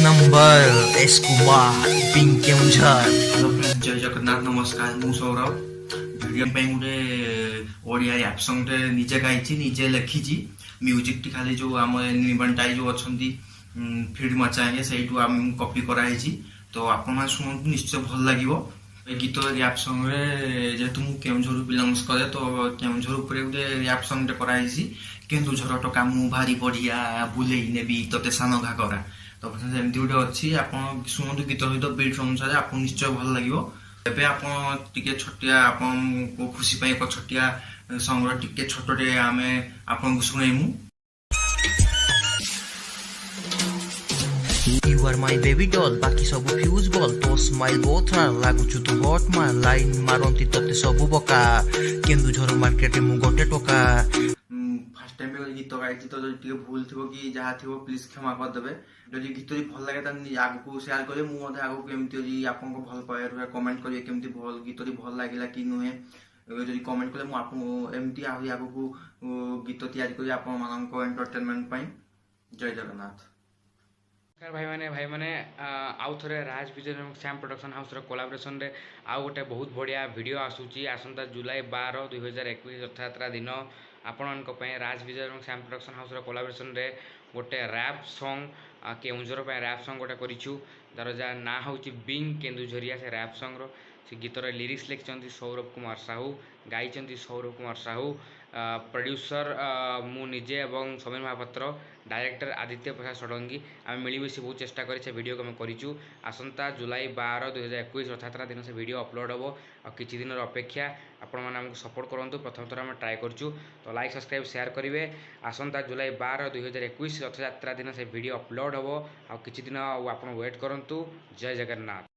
Number S Kumar pink Keonjhar. Hello friends, जय जगन्नाथ। नमस्कार, मु सौरभ। भिडियो पे गोटे ओडिया रैप सॉन्ग टे निजे गाइछि, निजे लिखिछि। म्यूजिक टी खाली जो आम निबंटाई जो अछंती फीड मचाएंगे सेठू आम कॉपी कराइछि। तो आपण शुणु, निश्चय भल लागिवो। गीत रैप सॉन्ग रे जेहेतु मु केउंझर बिलोंग्स करे, तो केउंझर ऊपर गोटे रैप सॉन्ग टे कराइछि। केन्दुझर टका मु भारी बढ़िया बुलेई नेबी तते सानो घाकरा। तो सेमती गोटे अच्छी आपण शुणु, गीत सहित बीट अनुसार आपको निश्चय भल लगिवो। एबे आपण टिके छटिया आपण को खुशी पाई एक छटिया संग्रह टिके छोटटे आमे आपन को सुनेमु। You are my baby doll, बाकी सब फ्यूज बॉल तो स्माइल बहुत मार लागुछु तू हॉट मान लाइन मारंती तते सब बका केन्दुझर मार्केट मु गोटे टोका। फास्ट टाइम गीत गाइछि तो टिके भूल थिबो कि जहा थिबो प्लीज क्षमा कर देबे। जदि गीत भल लागे त आगु शेयर करे, मु मधे आगु केमती जी आपन को भल पाए रुहे कमेंट करिए केमती भल गीत भल लागिला कि नुहे। जदि कमेंट कले मु आपन एमती आगु गीत तैयारी करी आपन मानक एंटरटेनमेंट पई। जय जगन्नाथ। भाई मैंने आउ थे राज विजय और सैम प्रोडक्शन हाउस कोलाब्रेसन रे आउ गोटे बहुत बढ़िया वीडियो आसूची आसंता जुलाई 12 2021 रथयात्रा दिन आपण राज विजय और सैम प्रोडक्शन हाउस कोलाब्रेसन रे गोटे rap song Keonjhar rap song गोटे करिछु तार जा ना हूँ बिंग केन्दुझरिया से रैप सॉन्ग से गीतर लिरिक्स लिखिं सौरभ कुमार साहू गाई सौरभ कुमार साहू प्रोड्यूसर मु निजे और समीर महापात्र डायरेक्टर आदित्य प्रसाद षडंगी आम मिलमिशी बहुत चेष्टा कर वीडियो को करूँ। आसंता जुलाई 12 2021 रथयात्रा दिन से वीडियो अपलोड हम और किसी दिन अपेक्षा आपण मैंने आमको सपोर्ट करूँ। प्रथम थर आम ट्राए करूँ, तो लाइक सब्सक्राइब शेयर करेंगे। आसंता जुलाई 12 2021 रथयात्रा दिन से वीडियो अपलोड हम और किसी दिन आप वेट करूँ। जय जगन्नाथ।